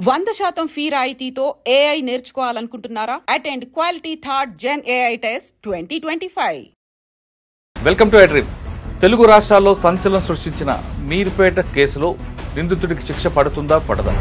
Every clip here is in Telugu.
100% ఫీ రాయితీతో AI నేర్చుకోవాలనుకుంటున్నారా? Attend quality third gen AI test 2025. Welcome to Edream. Telugu రాష్ట్రాల్లో సంచలనం సృష్టించిన మీర్పేట కేసులో నిందితుడికి శిక్ష పడుతుందా పడదా?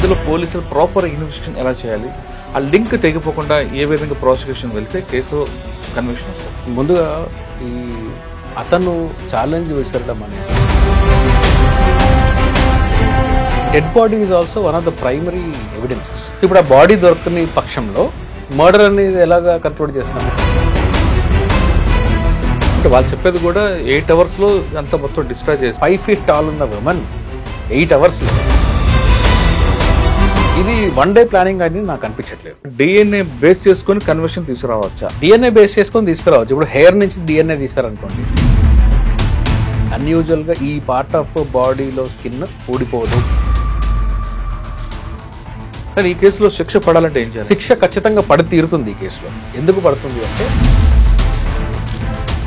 ఇందులో పోలీసులు ప్రాపర్ ఇన్వెస్టిగేషన్ ఎలా చేయాలి, ఆ లింక్ తెగిపోకుండా ఏ విధంగా ప్రాసిక్యూషన్ వెళ్తే కేసు కన్విక్షన్ వస్తుంది. ముందుగా ఈ అతను ఛాలెంజ్ విసరడం అనేది dead body is also one of the primary evidences. ఇప్పుడు ఆ బాడీ దొరకని పక్షంలో మర్డర్ అనేది ఎలాగా కంట్రోల్ చేస్తాము అంటే వాళ్ళు చెప్పేది కూడా 8 hours అంతా మొత్తం డిస్ట్రాయ్ చేసి 5 feet టాల్ ఉన్న విమన్ 8 hours. ఇది వన్ డే ప్లానింగ్ అని నాకు అనిపించట్లేదు. DNA బేస్ చేసుకుని కన్విక్షన్ తీసుకురావచ్చా? DNA బేస్ చేసుకొని తీసుకురావచ్చు. ఇప్పుడు హెయిర్ నుంచి DNA తీస్తారనుకోండి, అన్యూజువల్గా ఈ పార్ట్ ఆఫ్ బాడీలో స్కిన్ ఊడిపోదు. కానీ ఈ కేసులో శిక్ష పడాలంటే ఏం చేయాలి? శిక్ష ఖచ్చితంగా పడి తీరుతుంది ఈ కేసులో. ఎందుకు పడుతుంది అంటే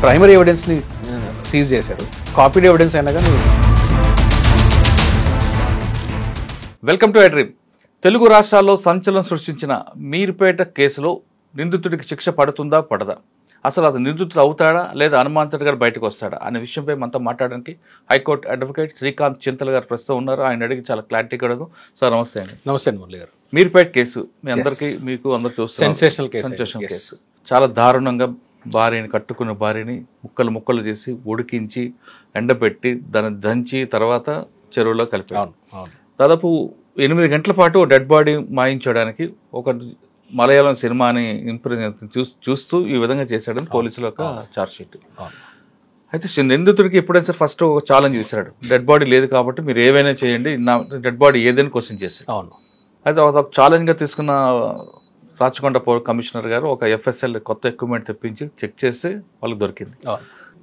ప్రైమరీ ఎవిడెన్స్ని సీజ్ చేశారు, కాపీడ్ ఎవిడెన్స్ అయినా కానీ. Welcome to Edream. తెలుగు రాష్ట్రాల్లో సంచలనం సృష్టించిన మీర్పేట కేసులో నిందితుడికి శిక్ష పడుతుందా పడదా? అసలు అది నిందితుడు అవుతాడా లేదా అనుమానితుడిగా బయటకు వస్తాడా అనే విషయంపై మనతో మాట్లాడడానికి హైకోర్టు అడ్వకేట్ శ్రీకాంత్ చింతల్ గారు ప్రస్తుతం ఉన్నారు. ఆయన అడిగి చాలా క్లారిటీగా అడుగు. సార్ నమస్తే అండి. నమస్తే అండి మురళి గారు. మీర్పేట కేసు మీ అందరికీ మీకు అందరు చూస్తారు, సెన్సేషనల్ కేసు. చాలా దారుణంగా భార్యని కట్టుకున్న భార్యని ముక్కలు చేసి ఉడికించి ఎండబెట్టి దాన్ని దంచి తర్వాత చెరువులో కలిపారు. దాదాపు 8 గంటల పాటు డెడ్ బాడీ మాయించడానికి ఒక మలయాళం సినిమాని చూస్తూ ఈ విధంగా చేశాడని పోలీసుల యొక్క ఛార్జ్ షీట్. అయితే నిందితుడికి ఎప్పుడైనా ఫస్ట్ ఒక ఛాలెంజ్ చేశాడు, డెడ్ బాడీ లేదు కాబట్టి మీరు ఏవైనా చేయండి, నా డెడ్ బాడీ ఏదైనా క్వశ్చన్ చేశాడు. అవును. అయితే ఒక ఛాలెంజ్గా తీసుకున్న రాచకొండ కమిషనర్ గారు ఒక FSL కొత్త ఎక్విప్మెంట్ తెప్పించి చెక్ చేస్తే వాళ్ళకి దొరికింది.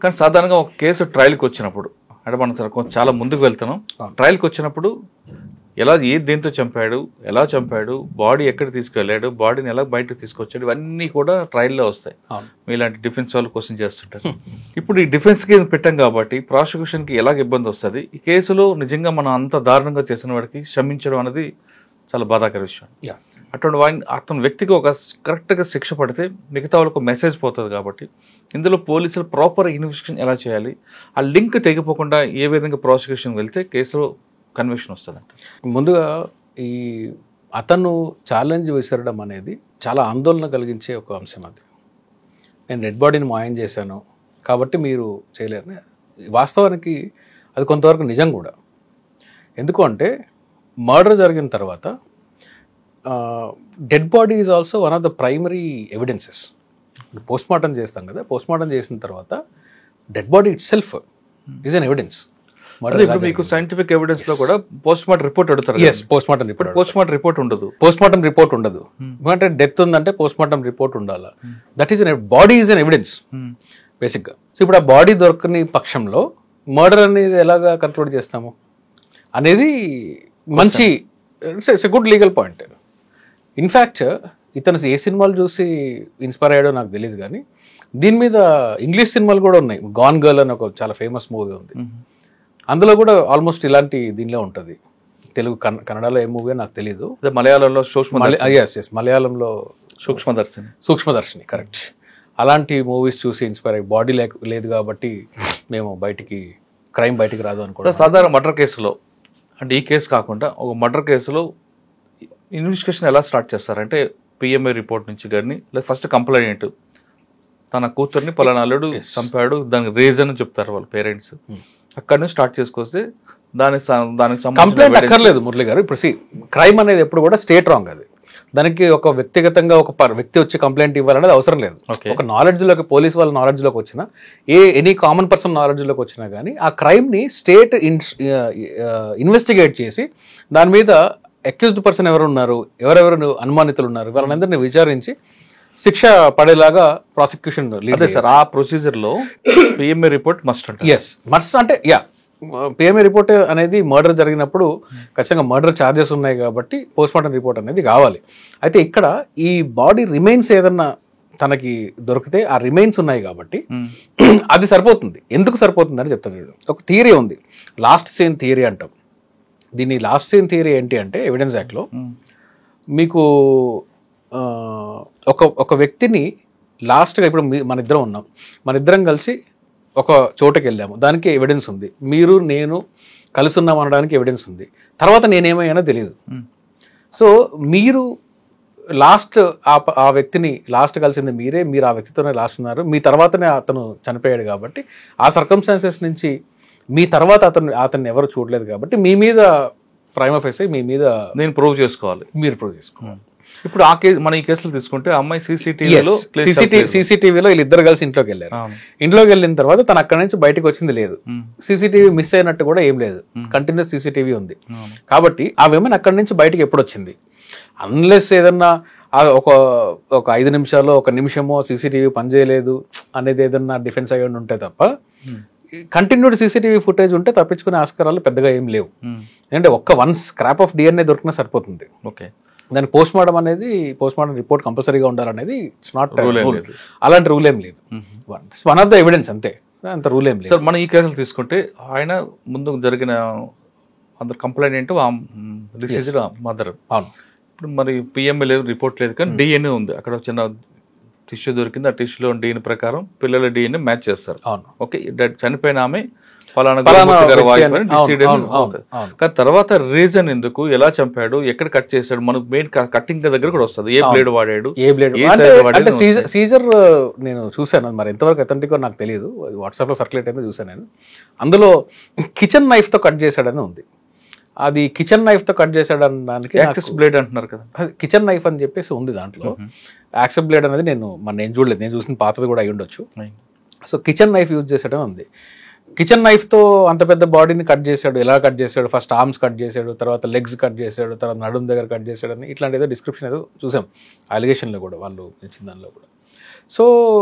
కానీ సాధారణంగా ఒక కేసు ట్రయల్కి వచ్చినప్పుడు అంటే మనం చాలా ముందుకు వెళ్తున్నాం, ట్రయల్కి వచ్చినప్పుడు దేంతో చంపాడు, ఎలా చంపాడు, బాడీ ఎక్కడ తీసుకెళ్ళాడు, బాడీని ఎలా బయటకు తీసుకొచ్చాడు, ఇవన్నీ కూడా ట్రయల్లో వస్తాయి. మీలాంటి డిఫెన్స్ వాళ్ళు క్వశ్చన్ చేస్తుంటారు. ఇప్పుడు ఈ డిఫెన్స్ కేసు పెట్టాం కాబట్టి ప్రాసిక్యూషన్కి ఎలాగ ఇబ్బంది వస్తుంది. ఈ కేసులో నిజంగా మనం అంత దారుణంగా చేసిన వాడికి క్షమించడం అనేది చాలా బాధాకర విషయం. అటువంటి అతని వ్యక్తికి ఒక కరెక్ట్గా శిక్ష పడితే మిగతా వాళ్ళకు మెసేజ్ పోతుంది. కాబట్టి ఇందులో పోలీసులు ప్రాపర్ ఇన్వెస్టిగేషన్ ఎలా చేయాలి, ఆ లింక్ తెగిపోకుండా ఏ విధంగా ప్రాసిక్యూషన్ వెళ్తే కేసులో కన్విక్షన్ వస్తుందంట. ముందుగా ఈ అతను ఛాలెంజ్ విసరడం అనేది చాలా ఆందోళన కలిగించే ఒక అంశం. అది నేను డెడ్ బాడీని మాయం చేశాను కాబట్టి మీరు చేయలేరు. వాస్తవానికి అది కొంతవరకు నిజం కూడా. ఎందుకు అంటే మర్డర్ జరిగిన తర్వాత dead body is also one of the primary evidences. Post mortem చేస్తాం కదా, పోస్ట్ మార్టం చేసిన తర్వాత dead body it self is an evidence. మీకు సైంటిఫిక్ ఎవిడెన్స్ లో కూడా పోస్ట్ మార్టం రిపోర్ట్ అడుగుతారు. Post mortem report. Post mortem report ఉండదు. పోస్ట్ మార్టం రిపోర్ట్ ఉండదు. అంటే డెత్ ఉందంటే పోస్ట్ మార్టం రిపోర్ట్ ఉండాలి. That is body is an evidence బేసిక్గా. సో ఇప్పుడు ఆ బాడీ దొరకని పక్షంలో మర్డర్ అనేది ఎలాగా కంట్రోల్ చేస్తాము అనేది మంచి it's a good legal point. In fact ఇతను ఏ సినిమాలు చూసి ఇన్స్పైర్ అయ్యాడో నాకు తెలియదు, కానీ దీని మీద ఇంగ్లీష్ సినిమాలు కూడా ఉన్నాయి. గాన్ గర్ల్ అని ఒక చాలా ఫేమస్ మూవీ ఉంది, అందులో కూడా ఆల్మోస్ట్ ఇలాంటి దీనిలో ఉంటుంది. తెలుగు కన్నడలో ఏ మూవీ నాకు తెలియదు, మలయాళంలో మలయాళంలో సూక్ష్మదర్శిని కరెక్ట్. అలాంటి మూవీస్ చూసి ఇన్స్పైర్ అయ్యి బాడీ లేదు కాబట్టి మేము క్రైమ్ బయటికి రాదు అనుకో. సాధారణ మర్డర్ కేసులో అంటే ఈ కేసు కాకుండా ఒక మర్డర్ కేసులో ఇన్వెస్టిగేషన్ ఎలా స్టార్ట్ చేస్తారంటే PMI రిపోర్ట్ నుంచి కానీ లేదా ఫస్ట్ కంప్లైంట్ తన కూతుర్ని పలానా అల్లుడు చంపాడు, దానికి రీజన్ చెప్తారు వాళ్ళ పేరెంట్స్. అక్కడ నుంచి స్టార్ట్ చేసుకొస్తే దానికి కంప్లైంట్ అక్కర్లేదు మురళి గారు. ఇప్పుడు క్రైమ్ అనేది ఎప్పుడు కూడా స్టేట్ రాంగ్. అది దానికి ఒక వ్యక్తిగతంగా ఒక వ్యక్తి వచ్చి కంప్లైంట్ ఇవ్వాలనేది అవసరం లేదు. ఒక నాలెడ్జ్లోకి పోలీస్ వాళ్ళ నాలెడ్జ్లోకి వచ్చినా ఎనీ కామన్ పర్సన్ నాలెడ్జ్లోకి వచ్చినా కానీ ఆ క్రైమ్ని స్టేట్ ఇన్వెస్టిగేట్ చేసి దాని మీద అక్యూజ్డ్ పర్సన్ ఎవరు ఉన్నారు, ఎవరెవరు అనుమానితులు ఉన్నారు, వాళ్ళందరినీ విచారించి శిక్ష పడేలాగా ప్రాసిక్యూషన్ అదే సార్, ఆ ప్రొసీజర్ లో పిఎంఏ రిపోర్ట్ మస్ట్ అంటే ఎస్ మస్ట్ అంటే పిఎంఏ రిపోర్ట్ అనేది మర్డర్ జరిగినప్పుడు ఖచ్చితంగా మర్డర్ ఛార్జెస్ ఉన్నాయి కాబట్టి పోస్ట్మార్టం రిపోర్ట్ అనేది కావాలి. అయితే ఇక్కడ ఈ బాడీ రిమైన్స్ ఏదన్నా తనకి దొరికితే ఆ రిమైన్స్ ఉన్నాయి కాబట్టి అది సరిపోతుంది. ఎందుకు సరిపోతుంది అని చెప్తాను. ఒక థియరీ ఉంది, లాస్ట్ సీన్ థియరీ అంటాం. దీన్ని లాస్ట్ సీన్ థియరీ ఏంటి అంటే ఎవిడెన్స్ యాక్ట్లో మీకు ఒక వ్యక్తిని లాస్ట్గా ఇప్పుడు మన ఇద్దరం ఉన్నాం, మన ఇద్దరం కలిసి ఒక చోటకి వెళ్ళాము, దానికి ఎవిడెన్స్ ఉంది. మీరు నేను కలిసి ఉన్నాం అనడానికి ఎవిడెన్స్ ఉంది. తర్వాత నేనేమయ్యానో తెలియదు. సో మీరు లాస్ట్ ఆ వ్యక్తిని లాస్ట్ కలిసింది మీరే, మీరు ఆ వ్యక్తితోనే లాస్ట్ ఉన్నారు, మీ తర్వాతనే అతను చనిపోయాడు కాబట్టి ఆ సర్కమ్స్టాన్సెస్ నుంచి మీ తర్వాత అతన్ని ఎవరు చూడలేదు కాబట్టి మీ మీద ప్రైమా ఫేసి మీ మీద నేను ప్రూవ్ చేసుకోవాలి, మీరు ప్రూవ్ చేసుకోవాలి. ఇప్పుడు ఆ కేసు మన ఈ కేసులో తీసుకుంటే అమ్మాయి సీసీటీవీలో వీళ్ళిద్దరు కలిసి ఇంట్లోకి వెళ్ళారు. ఇంట్లోకి వెళ్ళిన తర్వాత తను అక్కడి నుంచి బయటకు వచ్చింది లేదు, సీసీటీవీ మిస్ అయినట్టు కూడా ఏం లేదు, కంటిన్యూస్ సీసీటీవీ ఉంది. కాబట్టి ఆ విమెన్ అక్కడి నుంచి బయటకు ఎప్పుడు వచ్చింది? అన్లెస్ ఏదన్నా ఒక 5 నిమిషాలు 1 నిమిషమో సీసీటీవీ పనిచేయలేదు అనేది ఏదన్నా డిఫెన్స్ అయ్యి ఉంటే తప్ప కంటిన్యూడ్ సీసీటీవీ ఫుటేజ్ ఉంటే తప్పించుకునే ఆస్కారాలు పెద్దగా ఏం లేవు. ఎందుకంటే వన్స్ స్క్రాప్ ఆఫ్ డిఎన్ఏ దొరికినా సరిపోతుంది. ఓకే, దాని పోస్ట్మార్టం రిపోర్ట్ కంపల్సరీగా ఉండాలనేది ఇట్స్ నాట్ రూల్. అలాంటి రూల్ ఏం లేదు, వన్ ఆఫ్ ద ఎవిడెన్స్ అంతే, అంత రూల్ ఏం లేదు. సార్ మనం ఈ కేసులు తీసుకుంటే ఆయన ముందు జరిగిన అందరు కంప్లైంట్ డిసీజ్డ్ మదర్. అవును. ఇప్పుడు మరి పిఎంఏ లేదు, రిపోర్ట్ లేదు, కానీ డిఎన్ఏ ఉంది. అక్కడ చిన్న టిష్యూ దొరికింది, ఆ టిష్యూలో డిఎన్ఏ ప్రకారం పిల్లల డిఎన్ఏ మ్యాచ్ చేస్తారు. అవును. ఓకే, చనిపోయిన ఆమె కానీ తర్వాత రీజన్ ఎందుకు, ఎలా చంపాడు, ఎక్కడ కట్ చేశాడు, మనకు మెయిన్ కట్టింగ్ దగ్గర కూడా వస్తుంది. ఏ బ్లేడ్ వాడాడు, అంటే సీజర్ నేను చూసాను, మరి ఎంతవరకు అథెంటిక్ నాకు తెలియదు, వాట్సాప్ లో సర్క్యులేట్ అయితే చూసాను నేను. అందులో కిచెన్ నైఫ్ తో కట్ చేశాడని ఉంది. అది కిచెన్ నైఫ్ తో కట్ చేశాడు అనడానికి బ్లేడ్ అంటున్నారు కదా, కిచెన్ నైఫ్ అని చెప్పేసి ఉంది దాంట్లో. యాక్సెస్ బ్లేడ్ అనేది నేను చూడలేదు, నేను చూసిన పాతది కూడా అయి ఉండొచ్చు. సో కిచెన్ నైఫ్ యూజ్ చేసాడని ఉంది. కిచెన్ నైఫ్తో అంత పెద్ద బాడీని కట్ చేశాడు, ఎలా కట్ చేశాడు, ఫస్ట్ ఆర్మ్స్ కట్ చేశాడు, తర్వాత లెగ్స్ కట్ చేశాడు, తర్వాత నడుము దగ్గర కట్ చేశాడని ఇట్లాంటి ఏదో డిస్క్రిప్షన్ ఏదో చూసాం అలిగేషన్లో కూడా, వాళ్ళు ఇచ్చిన దానిలో కూడా. సో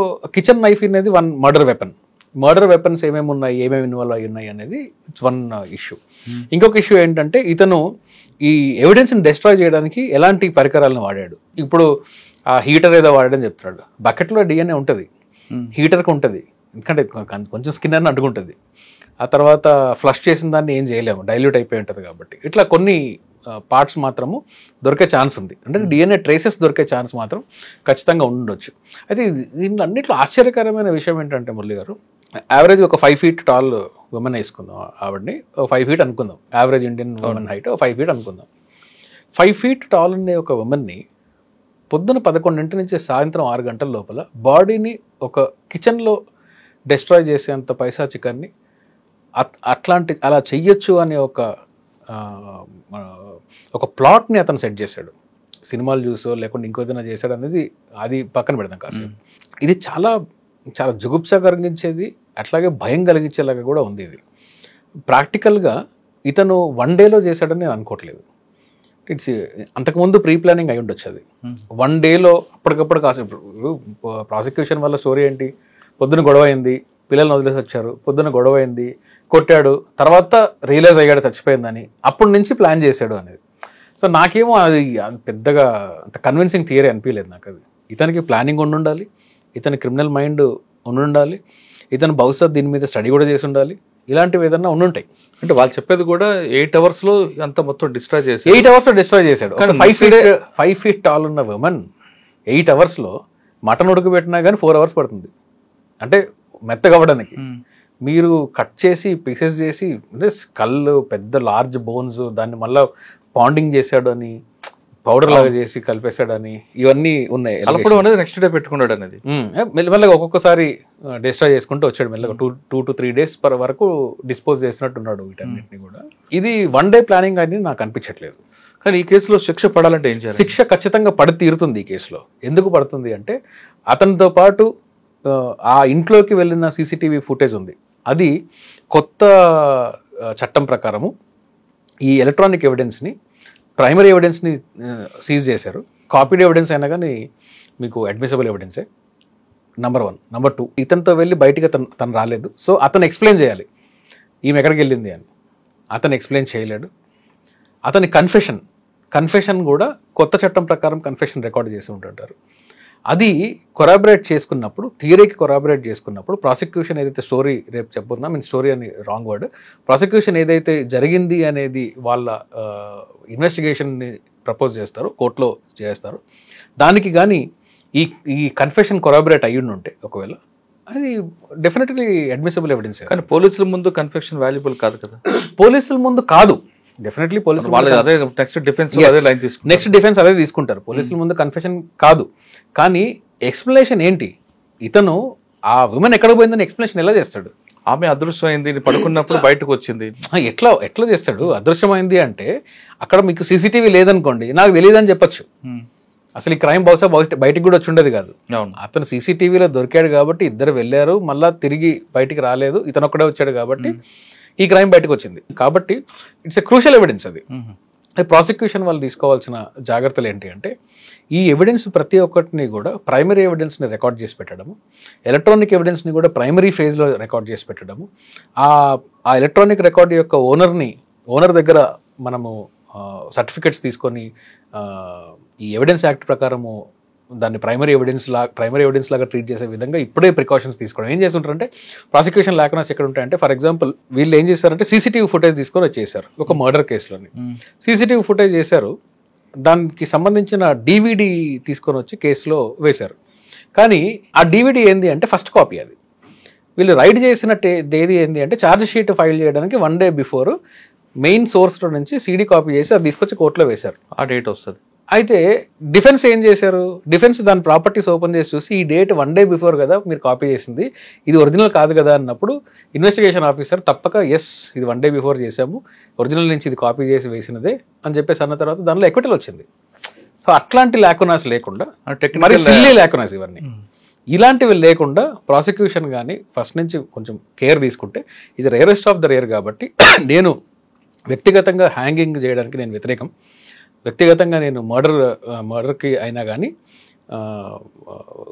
కిచెన్ నైఫ్ అనేది వన్ మర్డర్ వెపన్స్ ఏమేమి ఉన్నాయి, ఏమేమి ఇన్వాల్వ్ అయి ఉన్నాయి అనేది ఇట్స్ వన్ ఇష్యూ. ఇంకొక ఇష్యూ ఏంటంటే ఇతను ఈ ఎవిడెన్స్ని డెస్ట్రాయ్ చేయడానికి ఎలాంటి పరికరాలను వాడాడు. ఇప్పుడు ఆ హీటర్ ఏదో వాడాడని చెప్తున్నాడు, బకెట్లో డిఎన్ఏ ఉంటుంది, హీటర్కి ఉంటుంది, ఎందుకంటే కొంచెం స్కిన్ అని అడ్డుకుంటుంది. ఆ తర్వాత ఫ్లష్ చేసిన దాన్ని ఏం చేయలేము, డైల్యూట్ అయిపోయి ఉంటుంది కాబట్టి. ఇట్లా కొన్ని పార్ట్స్ మాత్రము దొరికే ఛాన్స్ ఉంది, అంటే డిఎన్ఏ ట్రేసెస్ దొరికే ఛాన్స్ మాత్రం ఖచ్చితంగా ఉండొచ్చు. అయితే దీంట్లో అన్నింటిలో ఆశ్చర్యకరమైన విషయం ఏంటంటే మురళి గారు, యావరేజ్ ఒక 5 feet టాల్ ఉమెన్ వేసుకుందాం, ఆవిడని 5 feet అనుకుందాం, average Indian women height 5 feet అనుకుందాం. 5 feet టాల్ ఉండే ఒక ఉమెన్ని పొద్దున 11 నుంచి సాయంత్రం 6 గంటల లోపల బాడీని ఒక కిచెన్లో డెస్ట్రాయ్ చేసేంత పైశాచికాన్ని అలా చెయ్యొచ్చు అనే ఒక ప్లాట్ని అతను సెట్ చేశాడు. సినిమాలు చూసో లేకుంటే ఇంకోదైనా చేశాడు అనేది అది పక్కన పెడదాం కాసేపు. ఇది చాలా చాలా జుగుప్స కలిగించేది, అట్లాగే భయం కలిగించేలాగా కూడా ఉంది. ఇది ప్రాక్టికల్గా ఇతను 1 dayలో చేశాడని నేను అనుకోవట్లేదు. ఇట్స్ అంతకుముందు ప్రీ ప్లానింగ్ అయి ఉండొచ్చు. అది 1 dayలో అప్పటికప్పుడు కాసేపు. ప్రాసిక్యూషన్ వల్ల స్టోరీ ఏంటి, పొద్దున గొడవ అయింది, పిల్లల్ని వదిలేసి వచ్చారు, పొద్దున గొడవ అయింది, కొట్టాడు, తర్వాత రియలైజ్ అయ్యాడు చచ్చిపోయిందని, అప్పటి నుంచి ప్లాన్ చేశాడు అనేది. సో నాకేమో అది పెద్దగా అంత కన్విన్సింగ్ థియరీ అనిపించలేదు నాకు. అది ఇతనికి ప్లానింగ్ ఉండాలి, ఇతని క్రిమినల్ మైండ్ ఉండాలి, ఇతను బహుశా దీని మీద స్టడీ కూడా చేసి ఉండాలి, ఇలాంటివి ఏదన్నా ఉండుంటాయి. అంటే వాళ్ళు చెప్పేది కూడా 8 hours అంతా మొత్తం డిస్ట్రాయ్ చేసి 8 hours డిస్ట్రాయ్ చేశాడు. 5 feet టాల్ ఉన్న ఉమెన్ 8 hours మటన్ ఉడకబెట్టినా కానీ 4 hours పడుతుంది, అంటే మెత్తగవ్వడానికి. మీరు కట్ చేసి పీసెస్ చేసి, అంటే స్కల్ పెద్ద లార్జ్ బోన్స్, దాన్ని మళ్ళీ పాండింగ్ చేశాడు అని, పౌడర్ లాగా చేసి కలిపేశాడని, ఇవన్నీ ఉన్నాయి. నెక్స్ట్ డే పెట్టుకున్నాడు అనేది మెల్లమెల్లగా ఒక్కొక్కసారి డిస్ట్రాయ్ చేసుకుంటూ వచ్చాడు, మెల్లగా 2 to 3 days వరకు డిస్పోజ్ చేసినట్టున్నాడు వీటన్నిటిని కూడా. ఇది 1 day ప్లానింగ్ అని నాకు అనిపించట్లేదు. కానీ ఈ కేసులో శిక్ష పడాలంటే ఏం చేయాలి? శిక్ష ఖచ్చితంగా పడి తీరుతుంది ఈ కేసులో. ఎందుకు పడుతుంది అంటే అతనితో పాటు ఆ ఇంట్లోకి వెళ్ళిన సీసీటీవీ ఫుటేజ్ ఉంది. అది కొత్త చట్టం ప్రకారము ఈ ఎలక్ట్రానిక్ ఎవిడెన్స్ని, ప్రైమరీ ఎవిడెన్స్ని సీజ్ చేశారు. కాపీడ్ ఎవిడెన్స్ అయినా కానీ మీకు అడ్మిసిబుల్ ఎవిడెన్సే, నెంబర్ 1. నెంబర్ 2, ఇతనితో వెళ్ళి బయటికి తను రాలేదు, సో అతను ఎక్స్ప్లెయిన్ చేయాలి ఈమె ఎక్కడికి వెళ్ళింది అని. అతను ఎక్స్ప్లెయిన్ చేయలేడు. అతని కన్ఫెషన్ కూడా కొత్త చట్టం ప్రకారం కన్ఫెషన్ రికార్డ్ చేసి ఉంటుంటారు. అది కొరాబరేట్ చేసుకున్నప్పుడు, థియరీకి కొరాబరేట్ చేసుకున్నప్పుడు ప్రాసిక్యూషన్ ఏదైతే స్టోరీ రేపు చెప్పుకుందాం, స్టోరీ అని రాంగ్ వర్డ్, ప్రాసిక్యూషన్ ఏదైతే జరిగింది అనేది వాళ్ళ ఇన్వెస్టిగేషన్ని ప్రపోజ్ చేస్తారో, కోర్టులో చేస్తారు, దానికి కానీ ఈ కన్ఫెషన్ కొరాబరేట్ అయ్యి ఉంటే ఒకవేళ అది డెఫినెట్లీ అడ్మిసిబుల్ ఎవిడెన్స్. కానీ పోలీసుల ముందు కన్ఫెషన్ వాల్యుబుల్ కాదు కదా. పోలీసుల ముందు కాదు, డెఫినెట్లీ పోలీసులు అదే నెక్స్ట్ డిఫెన్స్ అదే తీసుకుంటారు. పోలీసుల ముందు కన్ఫెషన్ కాదు, కానీ ఎక్స్ప్లెనేషన్ ఏంటి, ఇతను ఆ విమెన్ ఎక్కడ పోయిందని ఎక్స్ప్లెనేషన్ ఎలా చేస్తాడు? ఆమె అదృశ్యమైంది, పడుకున్నప్పుడు బయటకు వచ్చింది, ఎట్లా చేస్తాడు? అదృశ్యమైంది అంటే అక్కడ మీకు సీసీటీవీ లేదనుకోండి, నాకు తెలియదని చెప్పొచ్చు. అసలు ఈ క్రైమ్ బహుశా బయటికి కూడా వచ్చి ఉండేది కాదు. అతను సీసీటీవీలో దొరికాడు కాబట్టి ఇద్దరు వెళ్ళారు, మళ్ళా తిరిగి బయటికి రాలేదు, ఇతను ఒక్కడే వచ్చాడు కాబట్టి ఈ క్రైమ్ బయటకు వచ్చింది. కాబట్టి ఇట్స్ ఎ క్రూషియల్ ఎవిడెన్స్. అది ప్రాసిక్యూషన్ వాళ్ళు తీసుకోవాల్సిన జాగ్రత్తలు ఏంటి అంటే, ఈ ఎవిడెన్స్ ప్రతి ఒక్కటిని కూడా ప్రైమరీ ఎవిడెన్స్ని రికార్డ్ చేసి పెట్టడము, ఎలక్ట్రానిక్ ఎవిడెన్స్ని కూడా ప్రైమరీ ఫేజ్లో రికార్డ్ చేసి పెట్టడము, ఆ ఎలక్ట్రానిక్ రికార్డ్ యొక్క ఓనర్ దగ్గర మనము సర్టిఫికెట్స్ తీసుకొని ఈ ఎవిడెన్స్ యాక్ట్ ప్రకారము దాన్ని ప్రైమరీ ఎవిడెన్స్ లాగా ట్రీట్ చేసే విధంగా ఇప్పుడే ప్రికాషన్స్ తీసుకోవడం. ఏం చేస్తుంటారంటే, ప్రాసిక్యూషన్ లేకనెస్ ఎక్కడ ఉంటాయంటే, ఫర్ ఎగ్జాంపుల్ వీళ్ళు ఏం చేశారంటే సీసీటీవీ ఫుటేజ్ తీసుకొని వచ్చేసారు ఒక మర్డర్ కేసులోని. సీసీటీవీ ఫుటేజ్ చేశారు, దానికి సంబంధించిన DVD తీసుకొని వచ్చి కేసులో వేశారు. కానీ ఆ DVD ఏంది అంటే ఫస్ట్ కాపీ. అది వీళ్ళు రైడ్ చేసిన తేదీ ఏంది అంటే ఛార్జ్ షీట్ ఫైల్ చేయడానికి 1 day బిఫోర్ మెయిన్ సోర్స్లో నుంచి CD కాపీ చేసి అది తీసుకొచ్చి కోర్టులో వేశారు. ఆ డేట్ వస్తుంది. అయితే డిఫెన్స్ ఏం చేశారు, డిఫెన్స్ దాని ప్రాపర్టీస్ ఓపెన్ చేసి చూసి ఈ డేట్ 1 day బిఫోర్ కదా మీరు కాపీ చేసింది, ఇది ఒరిజినల్ కాదు కదా అన్నప్పుడు ఇన్వెస్టిగేషన్ ఆఫీసర్ తప్పక ఎస్ ఇది 1 day బిఫోర్ చేశాము, ఒరిజినల్ నుంచి ఇది కాపీ చేసి వేసినదే అని చెప్పేసి అన్న తర్వాత దానిలో ఎక్విటల్ వచ్చింది. సో అట్లాంటి లాకునాస్ లేకుండా, మరి సిల్లీ లాకునాస్ ఇవన్నీ ఇలాంటివి లేకుండా ప్రాసిక్యూషన్ కానీ ఫస్ట్ నుంచి కొంచెం కేర్ తీసుకుంటే, ఇది రేరెస్ట్ ఆఫ్ ద రేర్ కాబట్టి నేను వ్యక్తిగతంగా హ్యాంగింగ్ చేయడానికి నేను వ్యతిరేకం. వ్యక్తిగతంగా నేను మర్డర్కి అయినా కానీ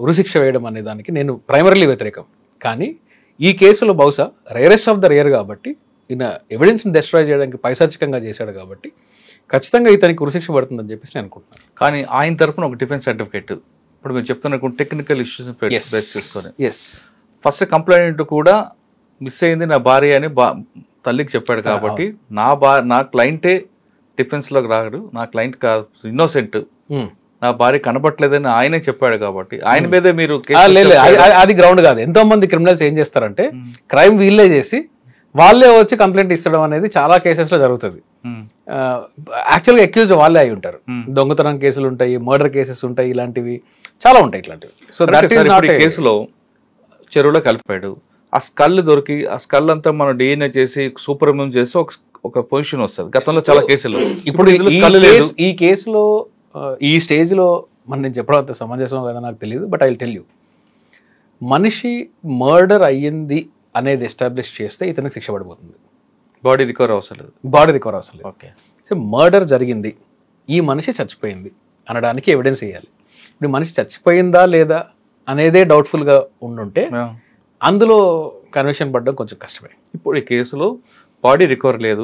ఉరిశిక్ష వేయడం అనే దానికి నేను ప్రైమరీలీ వ్యతిరేకం. కానీ ఈ కేసులో బహుశా రేరెస్ట్ ఆఫ్ ద రేర్ కాబట్టి, ఈయన ఎవిడెన్స్ని డిస్ట్రాయ్ చేయడానికి పైశాచికంగా చేశాడు కాబట్టి ఖచ్చితంగా ఇతనికి ఉరిశిక్ష పడుతుందని చెప్పేసి నేను అనుకుంటున్నాను. కానీ ఆయన తరఫున ఒక డిఫెన్స్ సర్టిఫికేట్ ఇప్పుడు మీరు చెప్తున్న టెక్నికల్ ఇష్యూస్ బేస్ చేసుకొని ఫస్ట్ కంప్లైంట్ కూడా మిస్ అయింది నా భార్య అని తల్లికి చెప్పాడు కాబట్టి నా క్లయింటే డిఫెన్స్లోకి రాడు, నా క్లయింట్ ఇన్నోసెంట్, నా భార్య కనబట్లేదని ఆయనే చెప్పాడు కాబట్టి ఆయన మీదే మీరు అది గ్రౌండ్ కాదు. ఎంతో మంది క్రిమినల్స్ ఏం చేస్తారంటే క్రైమ్ వీళ్ళే చేసి వాళ్ళే వచ్చి కంప్లైంట్ ఇస్తడం అనేది చాలా కేసెస్ లో జరుగుతుంది. యాక్చువల్గా అక్యూజ్డ్ వాళ్ళే అయి ఉంటారు. దొంగతనం కేసులు ఉంటాయి, మర్డర్ కేసెస్ ఉంటాయి, ఇలాంటివి చాలా ఉంటాయి ఇట్లాంటివి. సో దట్ ఈస్ నాట్ కేసులో చెరువులో కలిపాడు, ఆ స్కల్ దొరికి ఆ స్కల్ అంతా మనం DNA చేసి సూపర్మూన్ చేసి ఒక పొజిషన్ వస్తుంది. గతంలో చాలా కేసులు. ఇప్పుడు ఈ కేసులో ఈ స్టేజ్ లో నేను చెప్పడం అంత సమంజసం కదా నాకు తెలియదు, but I will tell you, మనిషి మర్డర్ అయ్యింది అనేది ఎస్టాబ్లిష్ చేస్తే ఇతనికి శిక్ష పడిపోతుంది. బాడీ రికవర్ అవసరం లేదు. ఓకే, సో మర్డర్ జరిగింది, ఈ మనిషి చచ్చిపోయింది అనడానికి ఎవిడెన్స్ ఇవ్వాలి. ఇప్పుడు మనిషి చచ్చిపోయిందా లేదా అనేదే డౌట్ఫుల్గా ఉండుంటే అందులో కన్విక్షన్ పడడం కొంచెం కష్టమే. ఇప్పుడు ఈ కేసులో బాడీ రికవర్ లేదు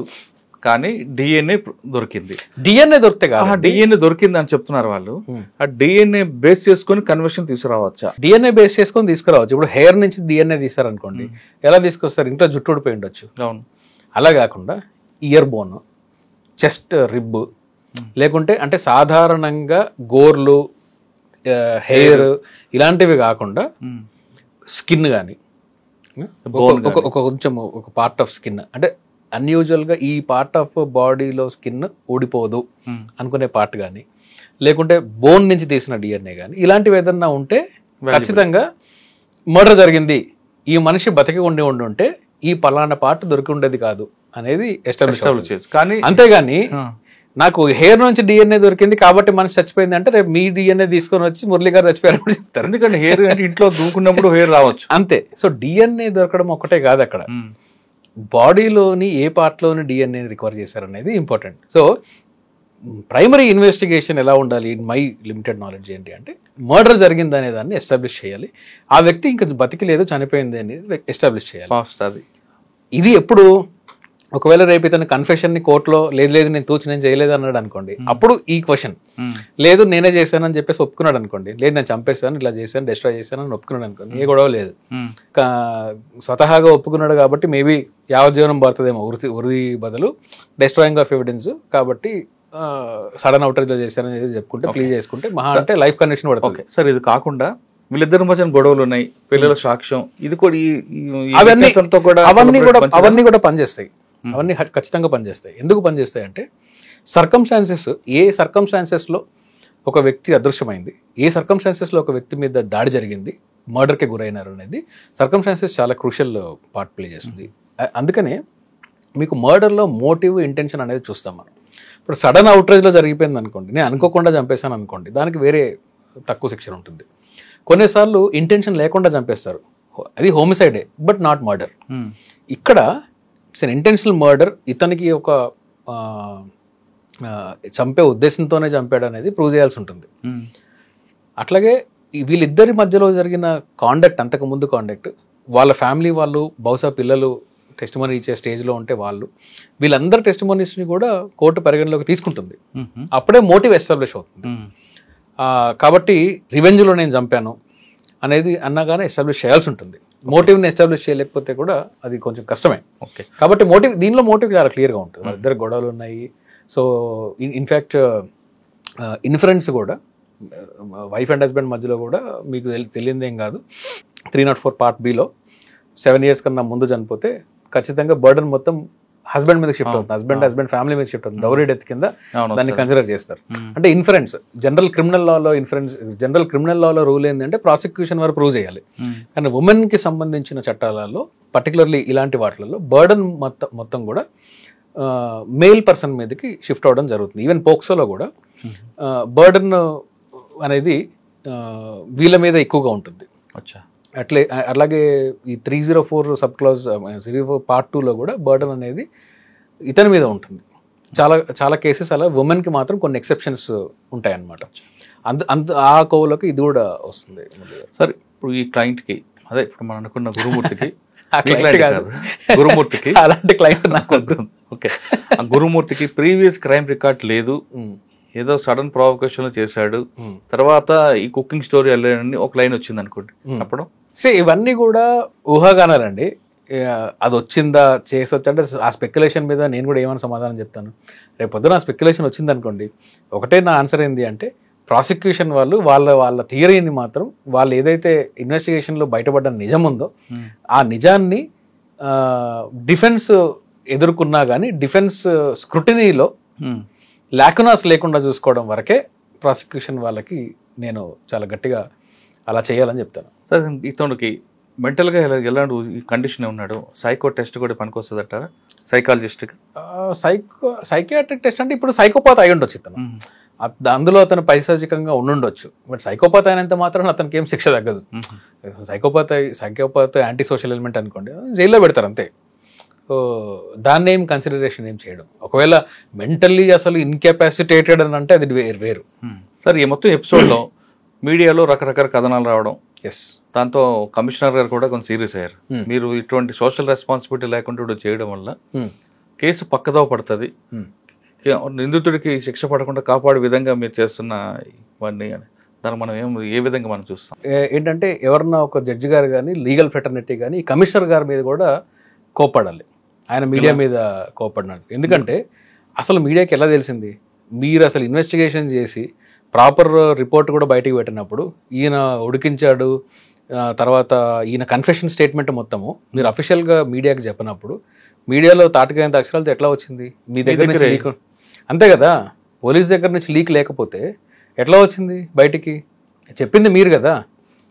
కానీ DNA దొరికింది. DNA దొరికితే DNA దొరికింది అని చెప్తున్నారు వాళ్ళు. ఆ DNA బేస్ చేసుకుని కన్వర్షన్ తీసుకురావచ్చా? DNA బేస్ చేసుకొని తీసుకురావచ్చు. ఇప్పుడు హెయిర్ నుంచి DNA తీస్తారనుకోండి, ఎలా తీసుకొస్తారు? ఇంట్లో జుట్టు ఊడిపోయి ఉండొచ్చు. అవును. అలా కాకుండా ఇయర్ బోన్, చెస్ట్ రిబ్, లేకుంటే అంటే సాధారణంగా గోర్లు, హెయిర్ ఇలాంటివి కాకుండా స్కిన్ కానీ కొంచెం ఒక పార్ట్ ఆఫ్ స్కిన్, అంటే అన్యూజువల్గా ఈ పార్ట్ ఆఫ్ బాడీలో స్కిన్ ఊడిపోదు అనుకునే పార్ట్ కానీ, లేకుంటే బోన్ నుంచి తీసిన DNA కానీ, ఇలాంటివి ఏదన్నా ఉంటే ఖచ్చితంగా మర్డర్ జరిగింది, ఈ మనిషి బతికి ఉంటే ఈ పలానా పార్ట్ దొరికి ఉండేది కాదు అనేది ఎస్టాబ్లిష్ చేయొచ్చు. కానీ అంతేగాని నాకు హెయిర్ నుంచి DNA దొరికింది కాబట్టి మనిషి చచ్చిపోయింది అంటే రేపు మీ DNA తీసుకొని వచ్చి మురళి గారు చచ్చిపోయారు చెప్తారు. ఎందుకంటే హెయిర్ అంటే ఇంట్లో దూకున్నప్పుడు హెయిర్ రావచ్చు అంతే. సో DNA దొరకడం ఒక్కటే కాదు, అక్కడ బాడీలోని ఏ పార్ట్లోని DNA రికవర్ చేశారనేది ఇంపార్టెంట్. సో ప్రైమరీ ఇన్వెస్టిగేషన్ ఎలా ఉండాలి, మై లిమిటెడ్ నాలెడ్జ్ ఏంటి అంటే మర్డర్ జరిగింది అనే దాన్ని ఎస్టాబ్లిష్ చేయాలి, ఆ వ్యక్తి ఇంకా బతికి లేదు చనిపోయింది అనేది ఎస్టాబ్లిష్ చేయాలి. ఇది ఎప్పుడు ఒకవేళ రేపు ఇతను కన్ఫెషన్ ని కోర్టులో లేదు నేను చేయలేదు అన్నాడు అనుకోండి, అప్పుడు ఈ క్వశ్చన్. లేదు నేనే చేశానని చెప్పేసి ఒప్పుకున్నాడు అనుకోండి, లేదు నేను చంపేస్తాను, ఇట్లా చేశాను, డిస్ట్రాయ్ చేశాను అని ఒప్పుకున్నాడు అనుకోండి, ఏ గొడవ లేదు. స్వతహాగా ఒప్పుకున్నాడు కాబట్టి మేబీ యావజ్జీవనం పడుతుందేమో ఉరి బదులు డిస్ట్రాయింగ్ ఆఫ్ ఎవిడెన్స్, కాబట్టి సడన్ అవుటరేజ్ చేశారని చెప్పుకుంటే ప్లీజ్ చేసుకుంటే మహా అంటే లైఫ్ కండిషన్ పడుతుంది. సార్ ఇది కాకుండా వీళ్ళిద్దరి మధ్య గొడవలు ఉన్నాయి, పిల్లల సాక్ష్యం, ఇది కూడా అవన్నీ కూడా పనిచేస్తాయి, అవన్నీ ఖచ్చితంగా పనిచేస్తాయి. ఎందుకు పనిచేస్తాయి అంటే సర్కమ్స్టాన్సెస్, ఏ సర్కమ్స్టాన్సెస్లో ఒక వ్యక్తి అదృశ్యమైంది, ఏ సర్కమ్స్టాన్సెస్లో ఒక వ్యక్తి మీద దాడి జరిగింది, మర్డర్కి గురైనారు అనేది సర్కమ్స్టాన్సెస్ చాలా క్రూషియల్ పార్ట్ ప్లే చేస్తుంది. అందుకనే మీకు మర్డర్లో మోటివ్, ఇంటెన్షన్ అనేది చూస్తాం మనం. ఇప్పుడు సడన్ అవుట్రేజ్లో జరిగిపోయింది అనుకోండి, నేను అనుకోకుండా చంపేశాను అనుకోండి, దానికి వేరే తక్కువ శిక్షణ ఉంటుంది. కొన్నిసార్లు ఇంటెన్షన్ లేకుండా చంపేస్తారు, అది హోమిసైడే బట్ నాట్ మర్డర్. ఇక్కడ ఇట్స్ అన్ ఇంటెన్షనల్ మర్డర్, ఇతనికి ఒక చంపే ఉద్దేశంతోనే చంపాడు అనేది ప్రూవ్ చేయాల్సి ఉంటుంది. అట్లాగే వీళ్ళిద్దరి మధ్యలో జరిగిన కాండక్ట్, అంతకుముందు కాండక్ట్, వాళ్ళ ఫ్యామిలీ వాళ్ళు బహుశా పిల్లలు టెస్టిమనీ ఇచ్చే స్టేజ్లో ఉంటే వీళ్ళందరి టెస్టిమనీస్ని కూడా కోర్టు పరిగణలోకి తీసుకుంటుంది. అప్పుడే మోటివ్ ఎస్టాబ్లిష్ అవుతుంది. కాబట్టి రివెంజ్లో నేను చంపాను అనేది అన్నగానే ఎస్టాబ్లిష్ చేయాల్సి ఉంటుంది. మోటివ్ని ఎస్టాబ్లిష్ చేయలేకపోతే కూడా అది కొంచెం కష్టమే. ఓకే, కాబట్టి దీనిలో మోటివ్ చాలా క్లియర్గా ఉంటుంది. వాళ్ళిద్దరు గొడవలు ఉన్నాయి. సో ఇన్ఫ్యాక్ట్ ఇన్ఫరెన్స్ కూడా వైఫ్ అండ్ హస్బెండ్ మధ్యలో కూడా మీకు తెలియదేం కాదు, 304 Part Bలో 7 years కన్నా ముందు చనిపోతే ఖచ్చితంగా బర్డన్ మొత్తం హస్బెండ్ మీద షిఫ్ట్ అవుతుంది, హస్బెండ్ ఫ్యామిలీ మీద షిఫ్ట్ అవుతుంది. డౌరీ డెత్ కింద దాన్ని కన్సిడర్ చేస్తారు. అంటే ఇన్ఫరెన్స్ జనరల్ క్రిమినల్ లాలో రూల్ ఏంటంటే ప్రాసిక్యూషన్ వరకు ప్రూవ్ చేయాలి. కానీ ఉమెన్ కి సంబంధించిన చట్టాలలో పర్టికులర్లీ ఇలాంటి వాటిలలో బర్డన్ మొత్తం కూడా మేల్ పర్సన్ మీదకి షిఫ్ట్ అవడం జరుగుతుంది. ఈవెన్ పోక్సోలో కూడా బర్డన్ అనేది వీళ్ళ మీద ఎక్కువగా ఉంటుంది. అలాగే ఈ 304 సబ్ క్లాజ్ 304 Part 2లో కూడా బర్డన్ అనేది ఇతని మీద ఉంటుంది. చాలా కేసెస్ అలా ఉమెన్కి మాత్రం కొన్ని ఎక్సెప్షన్స్ ఉంటాయన్నమాట. ఆ కోవలోకి ఇది కూడా వస్తుంది. సార్ ఇప్పుడు ఈ క్లయింట్కి, అదే ఇప్పుడు మనం అనుకున్న గురుమూర్తికి అలాంటి క్లయింట్ నాకు వద్దు. ఓకే, ఆ గురుమూర్తికి ప్రీవియస్ క్రైమ్ రికార్డ్ లేదు, ఏదో సడన్ ప్రొవొకేషన్ చేశాడు, తర్వాత ఈ కుకింగ్ స్టోరీ వెళ్ళని ఒక లైన్ వచ్చింది అనుకోండి, అప్పుడు ఇవన్నీ కూడా ఊహాగానాలండి. అది వచ్చిందా చేసొచ్చా అంటే ఆ స్పెక్యులేషన్ మీద నేను కూడా ఏమైనా సమాధానం చెప్తాను. రేపు పొద్దున ఆ స్పెక్యులేషన్ వచ్చింది అనుకోండి, ఒకటే నా ఆన్సర్ ఏంటి అంటే ప్రాసిక్యూషన్ వాళ్ళు వాళ్ళ థియరీని మాత్రం వాళ్ళు ఏదైతే ఇన్వెస్టిగేషన్లో బయటపడ్డ నిజం ఉందో ఆ నిజాన్ని డిఫెన్స్ ఎదుర్కొన్నా కానీ డిఫెన్స్ స్క్రూటినీలో లాకునాస్ లేకుండా చూసుకోవడం వరకే ప్రాసిక్యూషన్ వాళ్ళకి నేను చాలా గట్టిగా అలా చేయాలని చెప్తాను. సార్ ఇతనికి మెంటల్గా ఎలాంటి కండిషన్ ఉన్నాడు, సైకో టెస్ట్ కూడా పనికొస్తుంది అంటారా? సైకాలజిస్ట్కి సైకియాట్రిక్ టెస్ట్ అంటే ఇప్పుడు సైకోపాత్ అయి ఉండొచ్చు ఇతను, అందులో అతను పైశాచికంగా ఉండుండొచ్చు. బట్ సైకోపాత్ అయినంత మాత్రం అతనికి ఏం శిక్ష తగ్గదు. సైకోపాత్ యాంటీ సోషల్ ఎలిమెంట్ అనుకోండి, జైల్లో పెడతారు అంతే. సో దాన్ని ఏం కన్సిడరేషన్ ఏం చేయడం. ఒకవేళ మెంటల్లీ అసలు ఇన్కెపాసిటేటెడ్ అని అంటే అది వేరు. సార్ ఈ మొత్తం ఎపిసోడ్లో మీడియాలో రకరకాల కథనాలు రావడం, దాంతో కమిషనర్ గారు కూడా కొంచెం సీరియస్ అయ్యారు. మీరు ఇటువంటి సోషల్ రెస్పాన్సిబిలిటీ లేకుండా చేయడం వల్ల కేసు పక్కదో పడుతుంది, నిందితుడికి శిక్ష పడకుండా కాపాడే విధంగా మీరు చేస్తున్న ఇవన్నీ దాన్ని మనం ఏ విధంగా మనం చూస్తాం ఏంటంటే ఎవరన్నా ఒక జడ్జి గారు కానీ లీగల్ ఫెటర్నిటీ కానీ కమిషనర్ గారి మీద కూడా కోప్పడాలి. ఆయన మీడియా మీద కోప్పడినాడు. ఎందుకంటే అసలు మీడియాకి ఎలా తెలిసింది? మీరు అసలు ఇన్వెస్టిగేషన్ చేసి ప్రాపర్ రిపోర్ట్ కూడా బయటికి పెట్టినప్పుడు ఈయన ఉడికించాడు, తర్వాత ఈయన కన్ఫెషన్ స్టేట్మెంట్ మొత్తము మీరు అఫీషియల్గా మీడియాకి చెప్పినప్పుడు మీడియాలో తాటకైనంత అక్షరాలతో ఎట్లా వచ్చింది? మీ దగ్గర నుంచి లీక్, అంతే కదా, పోలీస్ దగ్గర నుంచి లీక్ లేకపోతే ఎట్లా వచ్చింది బయటికి? చెప్పింది మీరు కదా,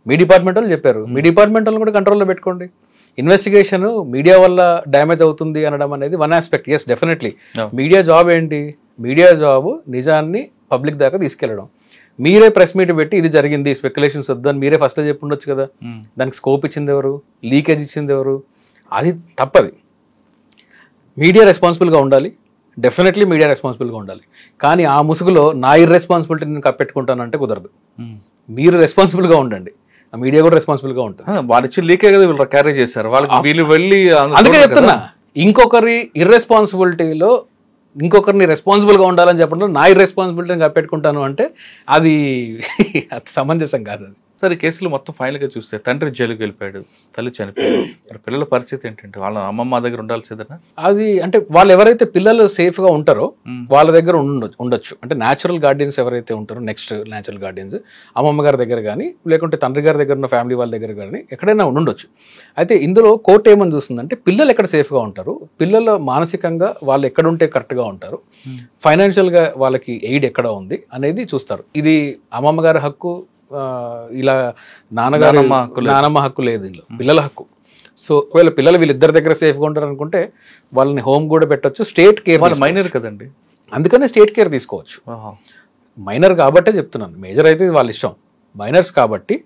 మీ డిపార్ట్మెంట్ వాళ్ళు చెప్పారు. మీ డిపార్ట్మెంట్ వాళ్ళని కూడా కంట్రోల్లో పెట్టుకోండి. ఇన్వెస్టిగేషన్ మీడియా వల్ల డ్యామేజ్ అవుతుంది అనడం అనేది one aspect. Yes, definitely media job ఏంటి? మీడియా జాబ్ నిజాన్ని పబ్లిక్ దాకా తీసుకెళ్లడం. మీరే ప్రెస్ మీట్ పెట్టి ఇది జరిగింది, స్పెక్యులేషన్స్ వద్దని మీరే ఫస్ట్లో చెప్పి ఉండొచ్చు కదా. దానికి స్కోప్ ఇచ్చింది ఎవరు? లీకేజ్ ఇచ్చింది ఎవరు? అది తప్పది. మీడియా రెస్పాన్సిబుల్గా ఉండాలి, డెఫినెట్లీ మీడియా రెస్పాన్సిబుల్గా ఉండాలి. కానీ ఆ ముసుగులో నా ఇర్రెస్పాన్సిబిలిటీ నేను కప్పెట్టుకుంటానంటే కుదరదు. మీరు రెస్పాన్సిబుల్గా ఉండండి, ఆ మీడియా కూడా రెస్పాన్సిబుల్గా ఉంటుంది. వాళ్ళు ఇచ్చి లీకే కదా వీళ్ళు క్యారీ చేశారు, వాళ్ళకి వీళ్ళు వెళ్ళి అందుకే చెప్తున్నా, ఇంకొకరి ఇర్రెస్పాన్సిబిలిటీలో ఇంకొకరిని రెస్పాన్సిబుల్గా ఉండాలని చెప్పడం నా ఇర్రెస్పాన్సిబిలిటీని కప్పెట్టుకుంటాను అంటే అది సమంజసం కాదు. అది సరే, కేసులు మొత్తం ఫైనల్గా చూస్తే తండ్రి జైలుకి వెళ్ళిపోయాడు, తల్లి చనిపోయాడు, మరి పిల్లల పరిస్థితి ఏంటంటే వాళ్ళ అమ్మమ్మ దగ్గర ఉండాల్సిందేనా? అది అంటే వాళ్ళు ఎవరైతే పిల్లలు సేఫ్గా ఉంటారో వాళ్ళ దగ్గర ఉండొచ్చు. అంటే న్యాచురల్ గార్డియన్స్ ఎవరైతే ఉంటారో, నెక్స్ట్ న్యాచురల్ గార్డియన్స్ అమ్మమ్మ గారి దగ్గర కానీ లేకుంటే తండ్రి గారి దగ్గర ఉన్న ఫ్యామిలీ వాళ్ళ దగ్గర కానీ ఎక్కడైనా ఉండొచ్చు. అయితే ఇందులో కోర్టు ఏమని చూస్తుందంటే పిల్లలు ఎక్కడ సేఫ్గా ఉంటారు, పిల్లలు మానసికంగా వాళ్ళు ఎక్కడుంటే కరెక్ట్గా ఉంటారు, ఫైనాన్షియల్గా వాళ్ళకి ఎయిడ్ ఎక్కడ ఉంది అనేది చూస్తారు. ఇది అమ్మమ్మ గారి హక్కు, ఇలా నానమ్మ హక్కు లేదు, ఇందులో పిల్లల హక్కు. సో ఒకవేళ పిల్లలు వీళ్ళిద్దరి దగ్గర సేఫ్గా ఉంటారు అనుకుంటే వాళ్ళని హోమ్ కూడా పెట్టచ్చు, స్టేట్ కేర్. మైనర్ కదండి, అందుకనే స్టేట్ కేర్ తీసుకోవచ్చు. మైనర్ కాబట్టే చెప్తున్నాను, మేజర్ అయితే వాళ్ళ ఇష్టం. మైనర్స్ కాబట్టి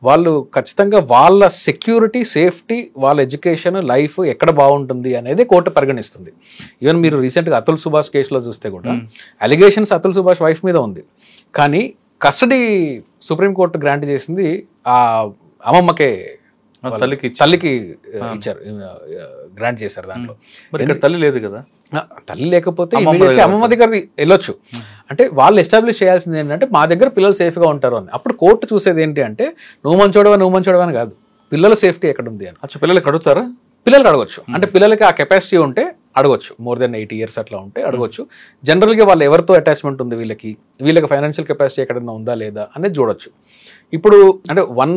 వాళ్ళు ఖచ్చితంగా వాళ్ళ సెక్యూరిటీ, సేఫ్టీ, వాళ్ళ ఎడ్యుకేషన్, లైఫ్ ఎక్కడ బాగుంటుంది అనేది కోర్టు పరిగణిస్తుంది. ఈవెన్ మీరు రీసెంట్గా అతుల్ సుభాష్ కేసులో చూస్తే కూడా అలిగేషన్స్ అతుల్ సుభాష్ వైఫ్ మీద ఉంది, కానీ కస్టడీ సుప్రీంకోర్టు గ్రాంట్ చేసింది ఆ అమ్మమ్మకే, తల్లికి ఇచ్చారు, గ్రాంట్ చేశారు. దాంట్లో తల్లి లేదు కదా, తల్లి లేకపోతే అమ్మమ్మ దగ్గర వెళ్ళొచ్చు. అంటే వాళ్ళు ఎస్టాబ్లిష్ చేయాల్సింది ఏంటంటే మా దగ్గర పిల్లలు సేఫ్గా ఉంటారు అని. అప్పుడు కోర్టు చూసేది ఏంటి అంటే నువ్వు మంచోడవా అని కాదు, పిల్లల సేఫ్టీ ఎక్కడ ఉంది అని. పిల్లలకి అడుగుతారా? పిల్లలకి అడగొచ్చు, అంటే పిల్లలకి ఆ కెపాసిటీ ఉంటే అడగొచ్చు, మోర్ దెన్ 80 years అట్లా ఉంటే అడగొచ్చు. జనరల్గా వాళ్ళు ఎవరితో అటాచ్మెంట్ ఉంది, వీళ్ళకి ఫైనాన్షియల్ కెపాసిటీ ఎక్కడన్నా ఉందా లేదా అనేది చూడొచ్చు. ఇప్పుడు అంటే వన్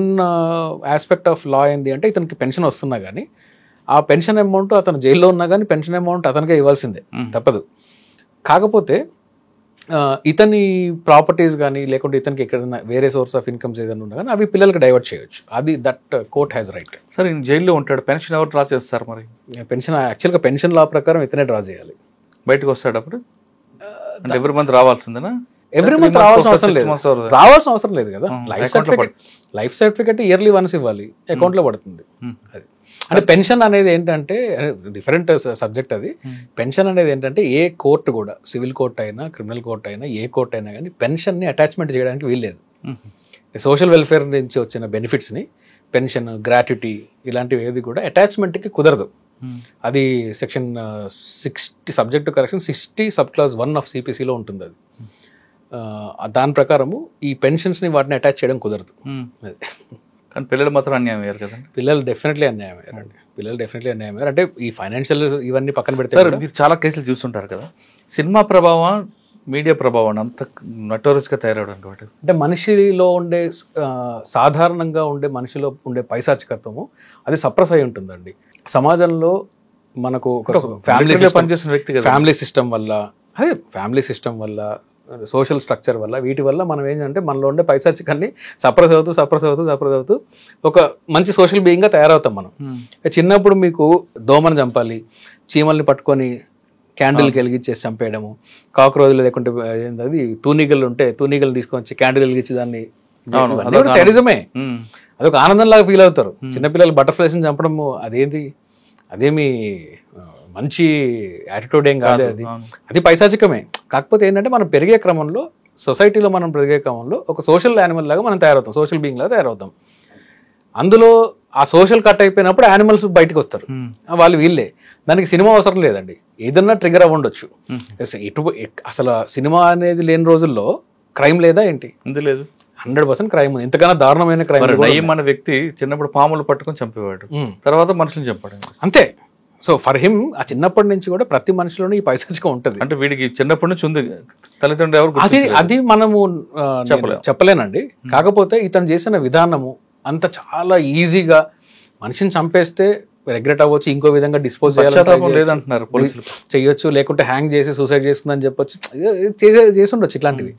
ఆస్పెక్ట్ ఆఫ్ లా ఏంది అంటే ఇతనికి పెన్షన్ వస్తున్నా కానీ ఆ పెన్షన్ అమౌంట్ అతను జైల్లో ఉన్నా కానీ పెన్షన్ అమౌంట్ అతనికే ఇవ్వాల్సిందే, తప్పదు. కాకపోతే ఇతని ప్రాపర్టీస్ కానీ లేకుంటే ఇతనికి ఎక్కడైనా వేరే సోర్స్ ఆఫ్ ఇన్కమ్స్ ఏదైనా ఉన్నా కానీ అవి పిల్లలకి డైవర్ట్ చేయొచ్చు. అది దట్ కోర్ట్ హ్యాస్ రైట్. సరే, జైల్లో ఉంటాడు, పెన్షన్ ఎవరు డ్రా చేస్తారు? మరి పెన్షన్ యాక్చువల్గా పెన్షన్ లా ప్రకారం ఇతనే డ్రా చేయాలి. బయటకు వస్తాడు అప్పుడు అంటే ఎవ్రీ మంత్ రావాల్సిందేనా? ఎవ్రీ మంత్ రావాల్సిన అవసరం లేదు కదా. లైఫ్ సర్టిఫికెట్ ఇయర్లీ వన్స్ ఇవ్వాలి, అకౌంట్లో పడుతుంది. అది అంటే పెన్షన్ అనేది ఏంటంటే డిఫరెంట్ సబ్జెక్ట్ అది. పెన్షన్ అనేది ఏంటంటే ఏ కోర్టు కూడా, సివిల్ కోర్ట్ అయినా క్రిమినల్ కోర్ట్ అయినా ఏ కోర్ట్ అయినా కానీ పెన్షన్ని అటాచ్మెంట్ చేయడానికి వీల్లేదు. సోషల్ వెల్ఫేర్ నుంచి వచ్చిన బెనిఫిట్స్ని, పెన్షన్, గ్రాట్యుటీ ఇలాంటివి ఏది కూడా అటాచ్మెంట్కి కుదరదు. అది section 60 subject to correction 60 sub-clause 1 of సిపిసిలో ఉంటుంది. అది దాని ప్రకారము ఈ పెన్షన్స్ని వాటిని అటాచ్ చేయడం కుదరదు. కానీ పిల్లలు మాత్రం అన్యాయం అయ్యారు కదండి. పిల్లలు డెఫినెట్లీ అన్యాయం అయ్యారు. అంటే ఈ ఫైనాన్షియల్ ఇవన్నీ పక్కన పెడితే మీరు చాలా కేసులు చూస్తుంటారు కదా, సినిమా ప్రభావం, మీడియా ప్రభావం అంత నటోరియస్గా తయారవడం అంటే మనిషిలో ఉండే సాధారణంగా ఉండే మనిషిలో ఉండే పైశాచికత్వము అది సప్రెస్ అయి ఉంటుందండి. సమాజంలో మనకు ఒక ఫ్యామిలీ సిస్టమ్ వల్ల సోషల్ స్ట్రక్చర్ వల్ల వీటి వల్ల మనం ఏంటంటే మనలో ఉండే పైశాచికాన్ని సప్రెస్ అవుతూ ఒక మంచి సోషల్ బీయింగ్గా తయారవుతాం మనం. చిన్నప్పుడు మీకు దోమను చంపాలి, చీమల్ని పట్టుకొని క్యాండిల్కి వెలిగించేసి చంపేయడము, కాక్రోజులు లేకుంటే అది తూనీగలు ఉంటే తూనీగలు తీసుకొని వచ్చి క్యాండిల్ వెలిగించి దాన్ని, సైడిజమే, అదొక ఆనందంలాగా ఫీల్ అవుతారు. చిన్నపిల్లలు బటర్ఫ్లైస్ని చంపడము అదేమి మంచి యాటిట్యూడ్ ఏం కాదు, అది పైశాచికమే. కాకపోతే ఏంటంటే మనం పెరిగే క్రమంలో, సొసైటీలో మనం పెరిగే క్రమంలో ఒక సోషల్ యానిమల్ లాగా మనం తయారవుతాం, సోషల్ బీయింగ్ లాగా తయారవుతాం. అందులో ఆ సోషల్ కట్ అయిపోయినప్పుడు యానిమల్స్ బయటకు వస్తారు, వాళ్ళు వీళ్ళే. దానికి సినిమా అవసరం లేదండి, ఏదన్నా ట్రిగర్ అవ్వ ఉండొచ్చు. అసలు సినిమా అనేది లేని రోజుల్లో క్రైమ్ లేదా ఏంటి? లేదు, 100% క్రైమ్ ఉంది. ఇంతకన్నా దారుణమైన క్రైమ్. మన వ్యక్తి చిన్నప్పుడు పాములు పట్టుకొని చంపేవాడు, తర్వాత మనుషులను చంపాడు, అంతే. సో ఫర్ హిమ్ ఆ చిన్నప్పటి నుంచి కూడా ప్రతి మనిషిలోనూ ఈ పైశాచికం ఉంటుంది. అంటే వీడికి చిన్నప్పటి నుంచి ఉంది, తల్లిదండ్రులు ఎవరు అది మనము చెప్పలేనండి. కాకపోతే ఇతను చేసిన విధానము అంత చాలా ఈజీగా మనిషిని చంపేస్తే రిగ్రెట్ అవ్వచ్చు, ఇంకో విధంగా డిస్పోజ్ లేదంటున్నారు పోలీసులు, చెయ్యొచ్చు, లేకుంటే హ్యాంగ్ చేసి సూసైడ్ చేస్తుందని చెప్పొచ్చు, చేసి ఉండొచ్చు ఇట్లాంటివి.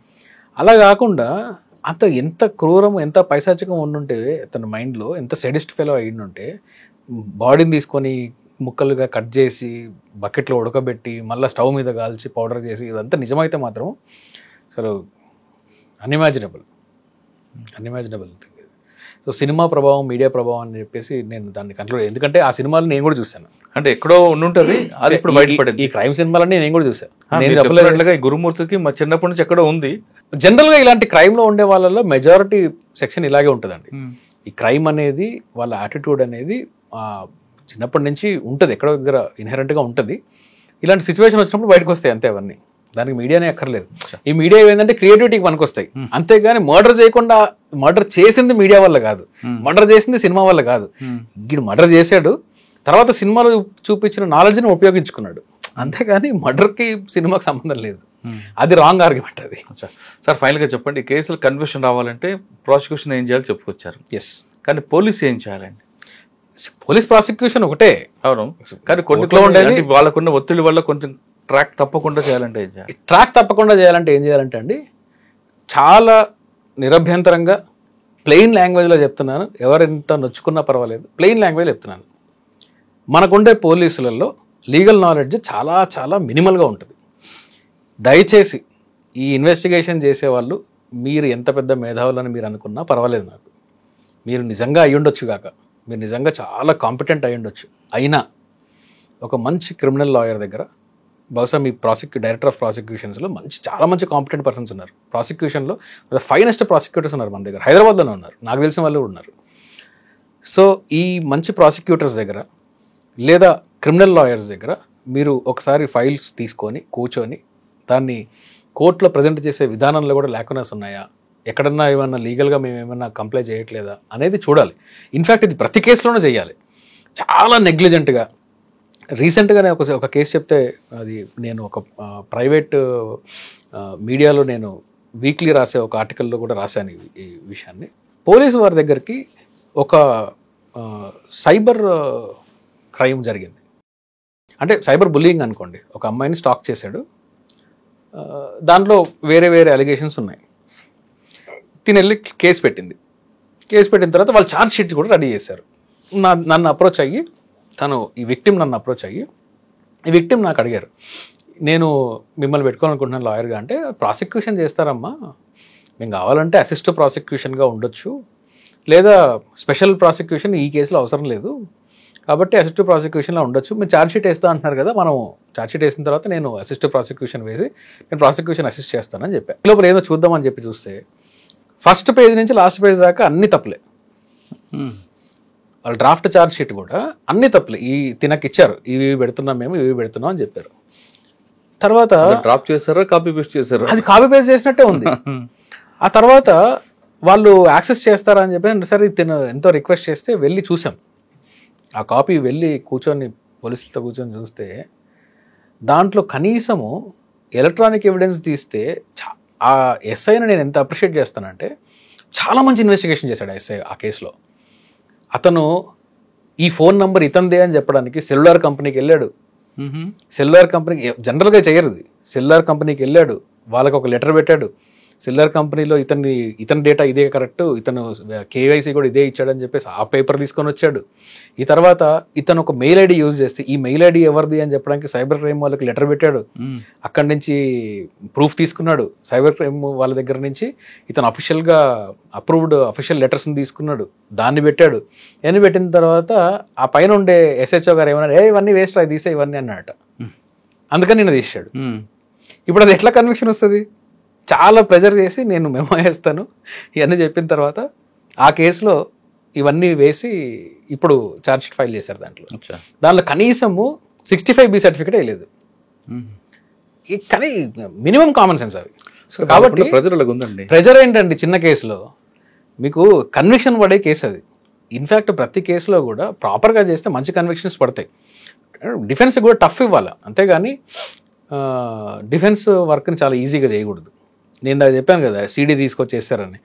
అలా కాకుండా అంత ఎంత క్రూరము, ఎంత పైశాచికం ఉండుంటే తన మైండ్లో, ఎంత సెడిస్ట్ ఫెలో అయ్యిండుంటే బాడీని తీసుకొని ముక్కలుగా కట్ చేసి బకెట్లో ఉడకబెట్టి మళ్ళీ స్టవ్ మీద కాల్చి పౌడర్ చేసి ఇదంతా నిజమైతే మాత్రం అసలు అన్ఇమాజినబుల్ థింగ్. సో సినిమా ప్రభావం, మీడియా ప్రభావం అని చెప్పేసి నేను దాన్ని కంట్రోల్, ఎందుకంటే ఆ సినిమాలు నేను కూడా చూశాను. అంటే ఎక్కడో ఉండుంటది, అది ఇప్పుడు బయటపడింది. ఈ క్రైమ్ సినిమాలన్నీ నేను కూడా చూసాను. నేను చెప్పినట్లుగా ఈ గురుమూర్తికి మా చిన్నప్పటి నుంచి ఎక్కడో ఉంది. జనరల్ గా ఇలాంటి క్రైమ్ లో ఉండే వాళ్ళలో మెజారిటీ సెక్షన్ ఇలాగే ఉంటుందండి. ఈ క్రైమ్ అనేది, వాళ్ళ యాటిట్యూడ్ అనేది చిన్నప్పటి నుంచి ఉంటుంది, ఎక్కడో దగ్గర ఇన్హెరెంట్ గా ఉంటుంది. ఇలాంటి సిచ్యువేషన్ వచ్చినప్పుడు బయటకు వస్తాయి అంతే. అవన్నీ దానికి మీడియానే అక్కర్లేదు. ఈ మీడియా ఏంటంటే క్రియేటివిటీకి పనికొస్తాయి అంతేగాని మర్డర్ చేయకుండా, మర్డర్ చేసింది మీడియా వల్ల కాదు, మర్డర్ చేసింది సినిమా వల్ల కాదు. వీడు మర్డర్ చేశాడు, తర్వాత సినిమాలో చూపించిన నాలెడ్జ్ని ఉపయోగించుకున్నాడు, అంతేగాని మర్డర్కి సినిమాకి సంబంధం లేదు. అది రాంగ్ ఆర్గ్యుమెంట్ అది. సార్ ఫైనల్గా చెప్పండి, ఈ కేసులో కన్విక్షన్ రావాలంటే ప్రాసిక్యూషన్ ఏం చేయాలో చెప్పుకొచ్చారు. ఎస్, కానీ పోలీస్ ఏం చేయాలండి? పోలీస్ ప్రాసిక్యూషన్ ఒకటే. అవును, కానీ కొన్ని ఉండేది వాళ్ళకున్న ఒత్తిడి వల్ల కొంచెం ట్రాక్ తప్పకుండా చేయాలంటే ఏం చేయాలి? ట్రాక్ తప్పకుండా చేయాలంటే ఏం చేయాలంటే అండి, చాలా నిరభ్యంతరంగా ప్లెయిన్ లాంగ్వేజ్లో చెప్తున్నాను, ఎవరెంత నొచ్చుకున్నా పర్వాలేదు, ప్లెయిన్ లాంగ్వేజ్ చెప్తున్నాను. మనకుండే పోలీసులలో లీగల్ నాలెడ్జ్ చాలా చాలా మినిమల్గా ఉంటుంది. దయచేసి ఈ ఇన్వెస్టిగేషన్ చేసేవాళ్ళు, మీరు ఎంత పెద్ద మేధావులని మీరు అనుకున్నా పర్వాలేదు నాకు, మీరు నిజంగా అయ్యుండొచ్చు కాక, మీరు నిజంగా చాలా కాంపిటెంట్ అయ్యుండొచ్చు, అయినా ఒక మంచి క్రిమినల్ లాయర్ దగ్గర, బహుశా మీ డైరెక్టర్ ఆఫ్ ప్రాసిక్యూషన్స్లో చాలా మంచి కాంపిటెంట్ పర్సన్స్ ఉన్నారు. ప్రాసిక్యూషన్లో ఫైనెస్ట్ ప్రాసిక్యూటర్స్ ఉన్నారు మన దగ్గర, హైదరాబాద్లోనే ఉన్నారు, నాకు తెలిసిన వాళ్ళు ఉన్నారు. సో ఈ మంచి ప్రాసిక్యూటర్స్ దగ్గర లేదా క్రిమినల్ లాయర్స్ దగ్గర మీరు ఒకసారి ఫైల్స్ తీసుకొని కూర్చొని దాన్ని కోర్టులో ప్రజెంట్ చేసే విధానంలో కూడా ల్యాకునెస్ ఉన్నాయా, ఎక్కడన్నా ఏమన్నా లీగల్గా మేము ఏమన్నా కంప్లై చేయట్లేదా అనేది చూడాలి. ఇన్ఫ్యాక్ట్ ఇది ప్రతి కేసులోనే చేయాలి. చాలా నెగ్లిజెంట్గా, రీసెంట్గానే ఒక కేసు చెప్తే, అది నేను ఒక ప్రైవేట్ మీడియాలో నేను వీక్లీ రాసే ఒక ఆర్టికల్లో కూడా రాశాను ఈ విషయాన్ని. పోలీసు వారి దగ్గరికి ఒక సైబర్ క్రైమ్ జరిగింది. అంటే సైబర్ బుల్లింగ్ అనుకోండి. ఒక అమ్మాయిని స్టాక్ చేశాడు, దాంట్లో వేరే వేరే అలిగేషన్స్ ఉన్నాయి. తిని వెళ్ళి కేసు పెట్టింది. కేసు పెట్టిన తర్వాత వాళ్ళు ఛార్జ్ షీట్ కూడా రెడీ చేశారు. నన్ను అప్రోచ్ అయ్యి, ఈ విక్టిమ్ నన్ను అప్రోచ్ అయ్యి, ఈ విక్టిమ్ నాకు అడిగారు, నేను మిమ్మల్ని పెట్టుకోవాలనుకుంటున్నాను లాయర్గా. అంటే ప్రాసిక్యూషన్ చేస్తారమ్మా, మేము కావాలంటే అసిస్ట్ ప్రాసిక్యూషన్గా ఉండొచ్చు, లేదా స్పెషల్ ప్రాసిక్యూషన్ ఈ కేసులో అవసరం లేదు, కాబట్టి అసిస్ట్ ప్రాసిక్యూషన్లో ఉండొచ్చు. మీరు ఛార్జ్ షీట్ వేస్తా అంటున్నారు కదా, మనం ఛార్జ్ షీట్ వేసిన తర్వాత నేను అసిస్ట్ ప్రాసిక్యూషన్ వేసి నేను ప్రాసిక్యూషన్ అసిస్ట్ చేస్తానని చెప్పాను. ఈ లోపల ఏదో చూద్దామని చెప్పి చూస్తే ఫస్ట్ పేజ్ నుంచి లాస్ట్ పేజ్ దాకా అన్ని తప్పులే. వాళ్ళు డ్రాఫ్ట్ ఛార్జ్ షీట్ కూడా అన్ని తప్పులే. తినకి ఇచ్చారు, ఇవి పెడుతున్నాం మేము, ఇవి పెడుతున్నాం అని చెప్పారు. తర్వాత డ్రాప్ చేశారా, కాపీ పేస్ట్ చేశారా? అది కాపీ పేస్ట్ చేసినట్టే ఉంది. ఆ తర్వాత వాళ్ళు యాక్సెస్ చేస్తారా అని చెప్పి సరే ఎంతో రిక్వెస్ట్ చేస్తే వెళ్ళి చూసాం. ఆ కాపీ వెళ్ళి కూర్చొని పోలీసులతో కూర్చొని చూస్తే దాంట్లో కనీసము ఎలక్ట్రానిక్ ఎవిడెన్స్ తీస్తే, ఆ ఎస్ఐని నేను ఎంత అప్రిషియేట్ చేస్తానంటే, చాలా మంచి ఇన్వెస్టిగేషన్ చేశాడు ఆ ఎస్ఐ ఆ కేసులో. అతను ఈ ఫోన్ నంబర్ ఇతందే అని చెప్పడానికి సెల్యులార్ కంపెనీకి వెళ్ళాడు. సెల్యులార్ కంపెనీకి జనరల్గా చేయరు, సెల్యులార్ కంపెనీకి వెళ్ళాడు, వాళ్ళకి ఒక లెటర్ పెట్టాడు. సెల్యులార్ కంపెనీలో ఇతని డేటా ఇదే కరెక్ట్, ఇతను కేవైసీ కూడా ఇదే ఇచ్చాడని చెప్పేసి ఆ పేపర్ తీసుకొని వచ్చాడు. ఈ తర్వాత ఇతను ఒక మెయిల్ ఐడి యూజ్ చేస్తే ఈ మెయిల్ ఐడి ఎవరిది అని చెప్పడానికి సైబర్ క్రైమ్ వాళ్ళకి లెటర్ పెట్టాడు. అక్కడి నుంచి ప్రూఫ్ తీసుకున్నాడు. సైబర్ క్రైమ్ వాళ్ళ దగ్గర నుంచి ఇతను అఫీషియల్గా అప్రూవ్డ్ అఫీషియల్ లెటర్స్ని తీసుకున్నాడు, దాన్ని పెట్టాడు. ఇవన్నీ పెట్టిన తర్వాత ఆ పైన ఉండే ఎస్హెచ్ఓ గారు ఏమన్నారు, ఇవన్నీ వేస్ట్, అది తీసే ఇవన్నీ అన్నట. అందుకని నేను తీసాడు. ఇప్పుడు అది ఎట్లా కన్విక్షన్ వస్తుంది? చాలా ప్రెజర్ చేసి నేను మెమో వేస్తాను ఇవన్నీ చెప్పిన తర్వాత ఆ కేసులో ఇవన్నీ వేసి ఇప్పుడు ఛార్జ్షీట్ ఫైల్ చేశారు. దాంట్లో కనీసము 65B సర్టిఫికేట్ వేయలేదు. కానీ మినిమం కామన్ సెన్స్ అవి. కాబట్టి ప్రెజర్ ఏంటండి, చిన్న కేసులో మీకు కన్విక్షన్ పడే కేసు అది. ఇన్ఫ్యాక్ట్ ప్రతి కేసులో కూడా ప్రాపర్గా చేస్తే మంచి కన్విక్షన్స్ పడతాయి. డిఫెన్స్ కూడా టఫ్ ఇవ్వాలి, అంతేగాని డిఫెన్స్ వర్క్ని చాలా ఈజీగా చేయకూడదు. నేను దాకా చెప్పాను కదా, సీడీ తీసుకొచ్చి వేస్తారని.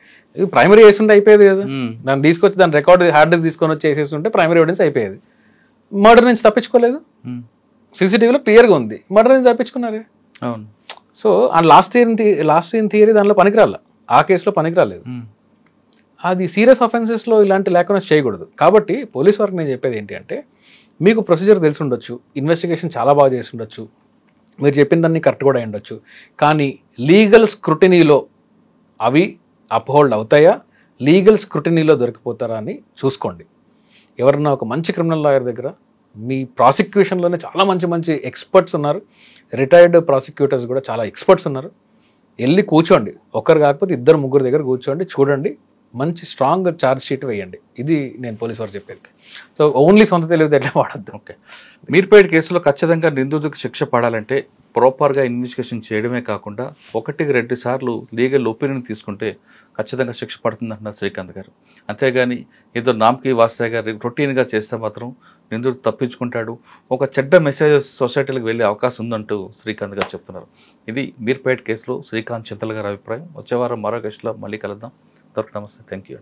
ప్రైమరీ వేస్తుంటే అయిపోయేది కదా, దాన్ని తీసుకొచ్చి దాని రికార్డు హార్డ్ డిస్క్ తీసుకొని వచ్చి వేసేస్తుంటే ప్రైమరీ ఎవిడెన్స్ అయిపోయేది. మర్డర్ నుంచి తప్పించుకోలేదు, సీసీటీవీలో క్లియర్గా ఉంది, మర్డర్ నుంచి తప్పించుకున్నారే. సో ఆ లాస్ట్ సీన్ థియరీ దానిలో పనికిరాల, ఆ కేసులో పనికిరాలేదు. అది సీరియస్ అఫెన్సెస్లో ఇలాంటి లేకుండా చేయకూడదు. కాబట్టి పోలీస్ వారికి నేను చెప్పేది ఏంటి అంటే, మీకు ప్రొసీజర్ తెలిసి ఉండొచ్చు, ఇన్వెస్టిగేషన్ చాలా బాగా చేసి ఉండొచ్చు, మీరు చెప్పిన దాన్ని కరెక్ట్ కూడా అయి ఉండొచ్చు, కానీ లీగల్ స్క్రూటినీలో అవి అప్హోల్డ్ అవుతాయా లీగల్ స్క్రూటినీలో దొరికిపోతారా అని చూసుకోండి. ఎవరన్నా ఒక మంచి క్రిమినల్ లాయర్ దగ్గర, మీ ప్రాసిక్యూషన్లోనే చాలా మంచి మంచి ఎక్స్పర్ట్స్ ఉన్నారు, రిటైర్డ్ ప్రాసిక్యూటర్స్ కూడా చాలా ఎక్స్పర్ట్స్ ఉన్నారు. వెళ్ళి కూర్చోండి, ఒకరు కాకపోతే 2-3 దగ్గర కూర్చోండి, చూడండి, మంచి స్ట్రాంగ్ ఛార్జ్ షీట్ వేయండి. ఇది నేను పోలీసు వారు చెప్పేది. సో ఓన్లీ సొంత తెలివితేటలే వాడద్దు. ఓకే, మీర్పేట్ కేసులో ఖచ్చితంగా నిందితుడికి శిక్ష పడాలంటే ప్రాపర్గా ఇన్వెస్టిగేషన్ చేయడమే కాకుండా 1-2 సార్లు లీగల్ ఒపీనియన్ తీసుకుంటే ఖచ్చితంగా శిక్ష పడుతుంది అంటున్నారు శ్రీకాంత్ గారు. అంతేగాని ఏదో నామ్కి వాస్తాయిగా రొటీన్గా చేస్తే మాత్రం నిందితుడు తప్పించుకుంటాడు, ఒక చెడ్డ మెసేజ్ సొసైటీలకు వెళ్ళే అవకాశం ఉందంటూ శ్రీకాంత్ గారు చెప్తున్నారు. ఇది మీర్పేట్ కేసులో శ్రీకాంత్ చింతల గారి అభిప్రాయం. వచ్చే వారం మరో కేసులో మళ్ళీ కలుద్దాం. నమస్తే, థ్యాంక్ యూ.